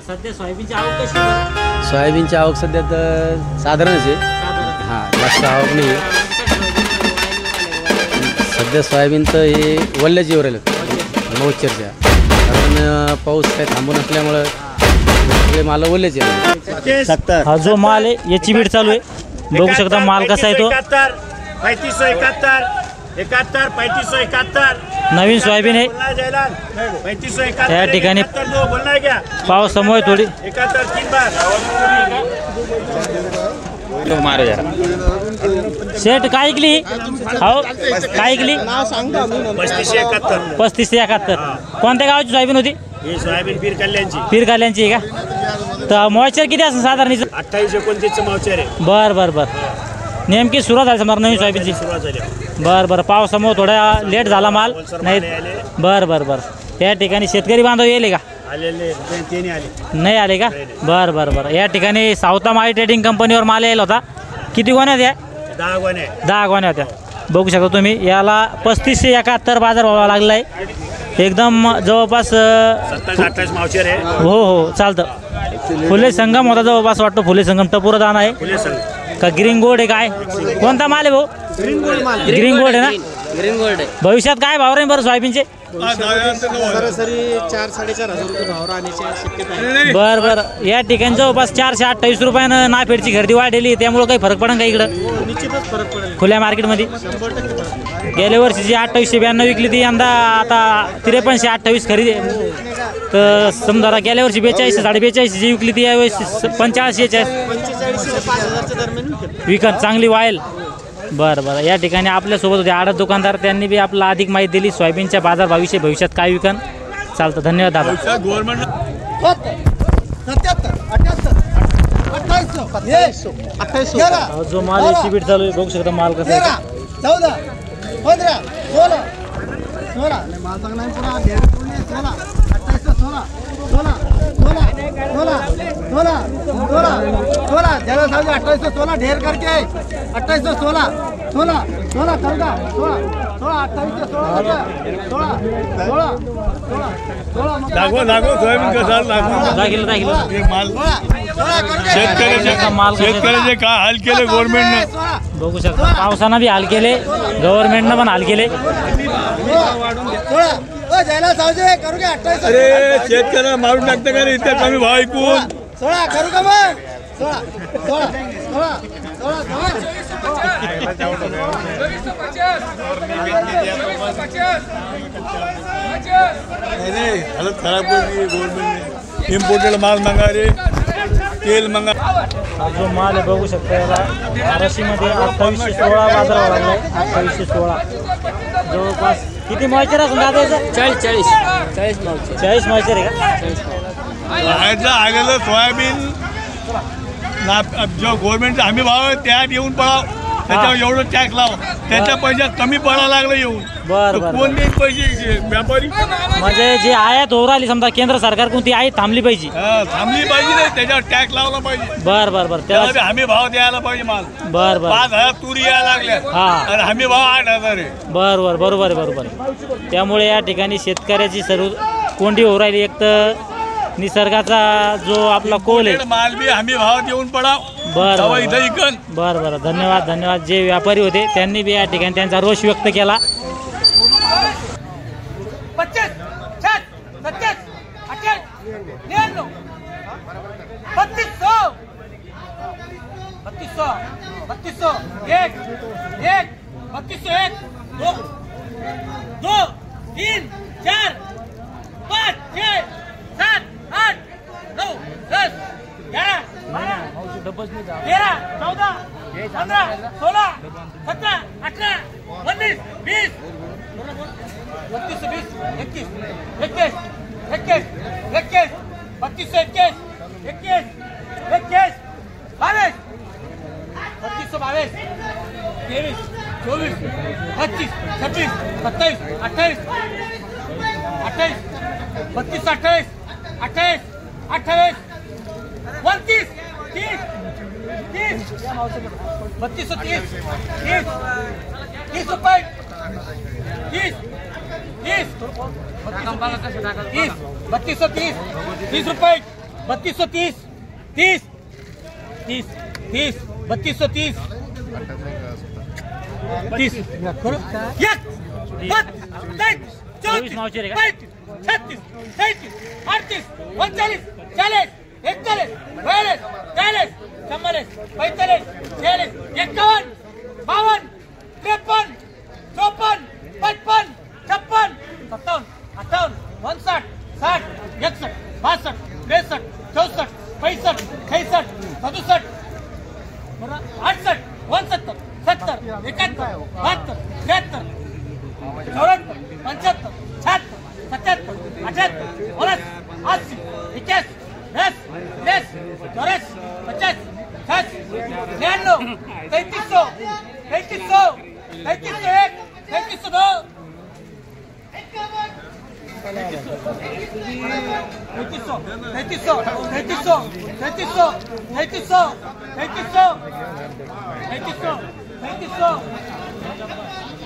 सध्या सोयाबीनची आवक कशी आहे? सोयाबीनची आवक सध्या तर साधारणच आहे. हां, जास्त आवक नाही आहे सध्या. सोयाबीन तर हे वल्ल्याची वर राहिलं मौचरच्या, कारण पाऊस काही थांबून असल्यामुळं सगळे माल वल्ल्याचे. 70 हा जो माल आहे याची बीड चालू आहे. बघू शकता माल कसा आहे तो. 3571 3571 नवीन सोयाबीन आहे. त्या ठिकाणी पावसामुळे थोडी शेट काय ऐकली? हो काय ऐकली? 3571. कोणत्या गावाची सोयाबीन होती? सोयाबीन पीर कल्याणची आहे का? तर मॉइश्चर किती असं साधारण? 28-29 मॉइश्चर आहे. बर नेमकी सुरुवात झाली समजा नवीन सोयाबीनची. बर पावसामुळे थोडा लेट झाला माल नाही. बर या ठिकाणी शेतकरी बांधव येले का? नाही आले का? बर या ठिकाणी सावता माळी ट्रेडिंग कंपनीवर माल यायला होता. किती गोण्या द्या? 10 गोण्या होत्या. बघू शकता तुम्ही. याला 3571 बाजार भाव लागला आहे. एकदम जवळपास 27-28 मावशेर आहे. हो चालतं. फुले संगम होता जवळपास वाटतो. फुले संगम टपुरा दाना आहे का? ग्रीन गोल्ड आहे काय? कोणता माल आहे भाऊ? ग्रीन गोल्ड आहे ना? ग्रीन गोल्ड आहे. भविष्यात काय भाव राहील बरं सोयाबीनचे? सरासरी 4-4.5 हजार रुपये भाव राहण्याची शक्यता आहे. बरं या ठिकाणी जवळपास 428 रुपयानं नाफेडची गर्दी वाढलेली, त्यामुळे काही फरक पडेल का इकडं? निश्चितच फरक पडेल खुल्या मार्केटमध्ये. 100% गेल्या वर्षीची 2892 विकली ती, यंदा आता 5328 खरेदी. तर समजा गेल्या वर्षी 42 42 जी विकली ती यावेळेस 85 45 ते 5000च्या दरम्यान विकत चांगली वाईल. बरं या ठिकाणी आपल्यासोबत होते आडत दुकानदार, त्यांनी बी आपला अधिक माहिती दिली सोयाबीनच्या बाजारभावाविषयी. भविष्यात काय विकन चालतं. धन्यवाद दादा. जो माल शिबिर चालू आहे बघू शकता माल कसा आहे. 14 15 16 16 माल चांगला आहे पुरा. 16 ज्यादा साहब 2816 ढेर करके 2816 16 करगा 16 दाखव सोयाबीन कसं शेतकऱ्याचे काय हाल केले गव्हर्नमेंटने. बघू शकता पावसानं बी हाल केले, गव्हर्नमेंटनं पण हाल केले. करू का 28? अरे शेतकऱ्याला मारून टाकतं का रे इतका कमी भाव ऐकून? 16 करू का मग? 16 नाही हालत खराब करून गव्हर्नमेंटने. इम्पोर्टेड माल मागा रे, तेल मागा. जो माल आहे बघू शकता याला बाराशीमध्ये 2816 बाजार भाव लागलाय. 2816 जवळपास किती मॉइश्चर असेल दादा याचं? 40 मॉइश्चर आहे का? आलेलं सोयाबीन जो गव्हर्नमेंटचा हमी भाव आहे त्यात येऊन पडाव. त्याच्यावर एवढं टॅक्स लाव, त्याच्या पैशात कमी पडायला लागलं येऊन. बरं कोण देईल पैसे? व्यापारी. म्हणजे जे आयात होऊ राहिली समजा केंद्र सरकार कोणती आयात थांबली पाहिजे. थांबली पाहिजे नाही, त्याच्यावर टॅक्स लावला पाहिजे. बरं त्याला हमी भाव द्यायला पाहिजे माल. बरं 5000 तुरी यायला लागल्या. हा आणि हमी भाव 8000 आहे. बरोबर आहे. त्यामुळे या ठिकाणी शेतकऱ्याची सर्व कोंडी होऊ राहिली. एक तर निसर्गाचा जो आपला कोल आहे माल बी हमी भाव देऊन पडाव. बरं धन्यवाद. जे व्यापारी होते त्यांनी बी या ठिकाणी त्यांचा रोष व्यक्त केला. 25 27 28 99 3200 1 3201 2 3 4 5 6 7 8 9 10 11 12 13 14 15 16 17 18 19 20 3220 21 22 22 22 22 22 23 24 25 26 27 28 28 32 28 28 28 29 30 30 3230 30 रुपये 30 30 3230 30 रुपये 3230 30 30 30 3230 30 करू एक 24 मावशेर आहे का? 36 37 38 39 40 41 42 43 44 45 46 51 52 53 54 55 56 57 58 59 60 61 62 63 64 65 66 67 68 69 70 71 72 73 74 75 76 77 78 19 80 81 10 10 50 60 99 3300 3300 3301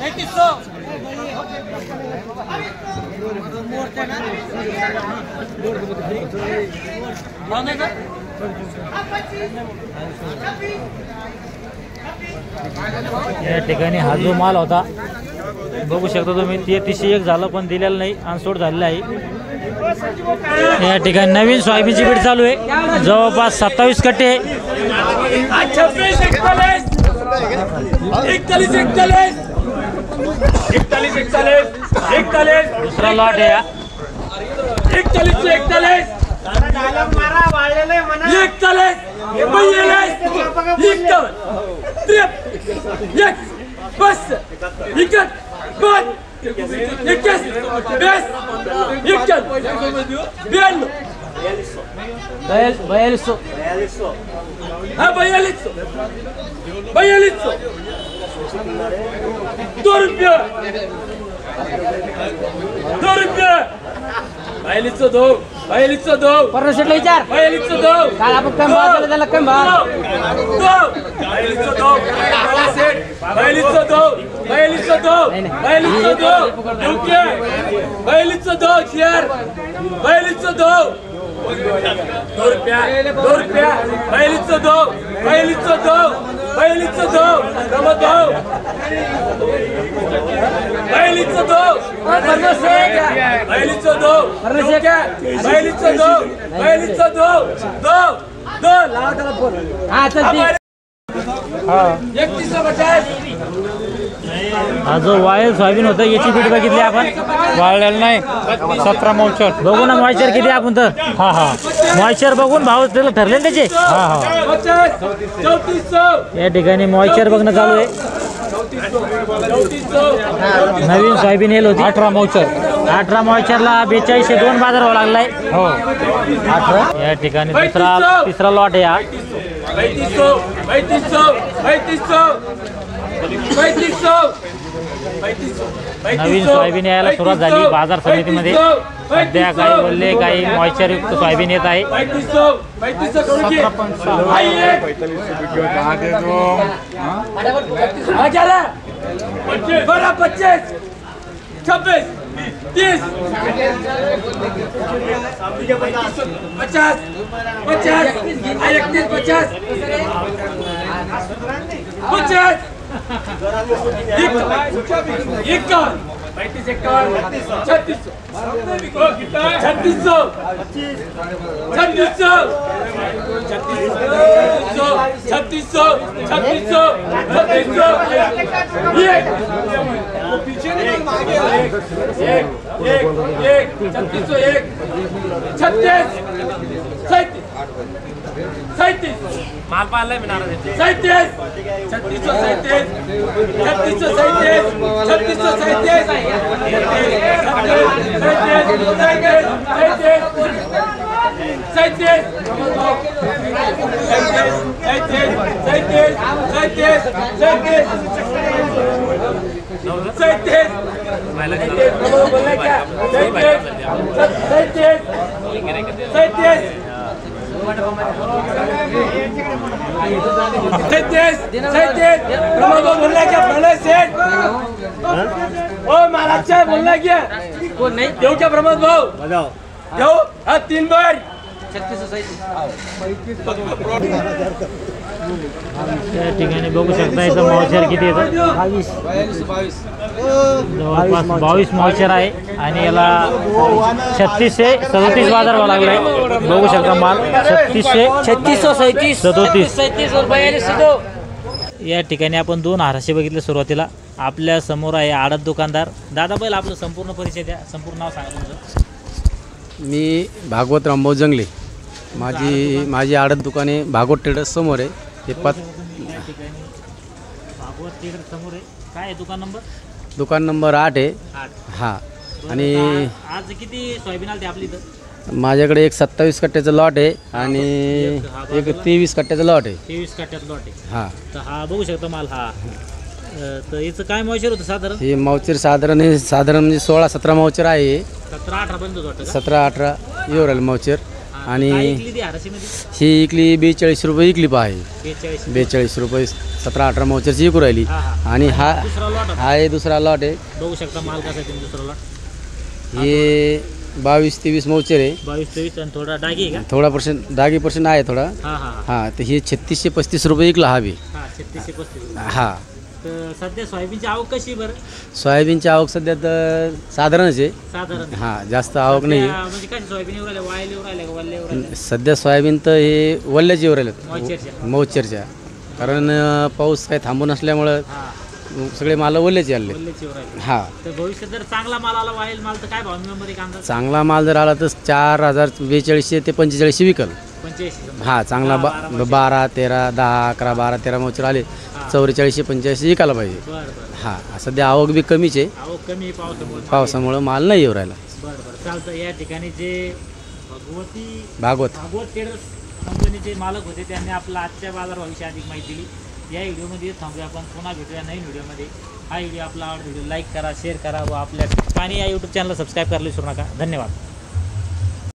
3302 या ठिकाणी हा जो माल होता बघू शकता तुम्ही 3301 झालं पण दिलेलं नाही अनसोड झालेलं आहे. या ठिकाणी नवीन सोयाबीनची बीड चालू आहे जवळपास 27 कट्टे आहे. 26 41 41 41 दुसरा लॉट आहे हा. 41 41 हा जो वायल सोयाबीन होतं याची बीट बघितली आपण वाळलेलं नाही 17 मॉइश्चर बघू ना मॉइश्चर किती आपण तर हा हा मॉइश्चर बघून भाव त्याला ठरले ना त्याचे. हा हा या ठिकाणी मॉइश्चर बघणं चालू आहे. नवीन सोयाबीन येल होती 18 मॉइश्चर 18 मॉइश्चरला 4202 बाजार व्हावा लागलाय. हो 18 या ठिकाणी तिसरा लॉट आहे हा. नवीन सोयाबीन यायला सुरुवात झाली बाजार समितीमध्ये. सध्या काही बोलले काही मॉइश्चरयुक्त सोयाबीन येत आहे. प्रमोद भाऊ 3 बार त्या ठिकाणी बघू शकता याचं मावशेर किती येतं जवळपास 22 मावशेर आहे आणि याला 36 ते 37 बाजार भाव लागलाय. बघू शकता माल 36 ते 37. या ठिकाणी आपण 2 हाराशे बघितले सुरुवातीला. आपल्या समोर आहे आडत दुकानदार. दादा पहिला आपलं संपूर्ण परिचय द्या, संपूर्ण नाव सांगा तुमचं. मी भागवत रामभाऊ जंगले. माझी आडत दुकाने भागवत ट्रेडर्स समोर आहे. हे या ठिकाणी भागवत थिएटर समोर आहे. काय आहे दुकान नंबर? दुकान नंबर 8 आहे. 8. हां. आणि आज किती सोयाबीन आली आपली इथं? माझ्याकडे एक 27 कट्ट्याचं लॉट आहे आणि एक 23 कट्ट्याचं लॉट आहे. 23 कट्ट्यात लॉट आहे. हां. तर हा बघू शकता माल हा. तर याचं काय मावशेर होतं साधारण? हे मावचर साधारण म्हणजे 16-17 मावचर आहे. 17-18 पर्यंत वाटतं का? 17-18 येऊ राहिलं मावचर. आणि काय इकली ती हाराशीमध्ये? ही इकली 42 रुपये इकली आहे. 42 रुपये 17-18 मावचरची इकू राहिली. आणि दुसरा लॉट हा आहे दुसरा लॉट आहे. बघू शकता माल कसा आहे दुसरा लॉट. हे 22-23 मावचर आहे. 22-23 आणि थोडा डागी आहे का? थोडा डागी पर्सेंट आहे थोडा. हां हां हां. तर हे 3635 रुपये इकला हवी. हां 36-35. हां. तर सध्या सोयाबीनची आवक कशी बरं? सोयाबीनची आवक सध्या तर साधारणच आहे. साधारण हां. जास्त आवक नाही. म्हणजे काय सोयाबीन येऊ राहिले, वायल येऊ राहिले का वल्ले येऊ राहिले? सध्या सोयाबीन तर हे वल्ल्याची येऊ राहिलेत मॉइश्चरच्या. मौचरच्या. कारण पाऊस काही थांबून असल्यामुळं हां सगळे माल वल्ल्याचे आले. वल्लेची येऊ राहिले. हां. तर भविष्यात जर चांगला माल आला वायल माल तर काय भाव नंबर एक अंदाज? चांगला माल जर आला तर 4200 ते 4500 विकल. 85. हां. चांगला 12, 13, 10, 11, 12, 13 मावचर आले 4485 विकायला पाहिजे. बरं बरं. हां. सध्या आवक बी कमीच आहे. आवक कमी आहे पावसामुळे. पावसामुळं माल नाही येऊ राहिला. बरं बरं चालतं. या ठिकाणी जे भागवत भागवत ट्रेडर्स कंपनीचे मालक होते त्यांनी आपला आजच्या बाजारभावाविषयी अधिक माहिती दिली. या व्हिडिओमध्ये थांबूया. आपण पुन्हा भेटूया नवीन व्हिडिओमध्ये. हा व्हिडिओ आपला आवडला व्हिडिओ लाईक करा, शेअर करा व आपल्या आणि या यूट्यूब चॅनलला सबस्क्राईब करायला विसरू नका. धन्यवाद.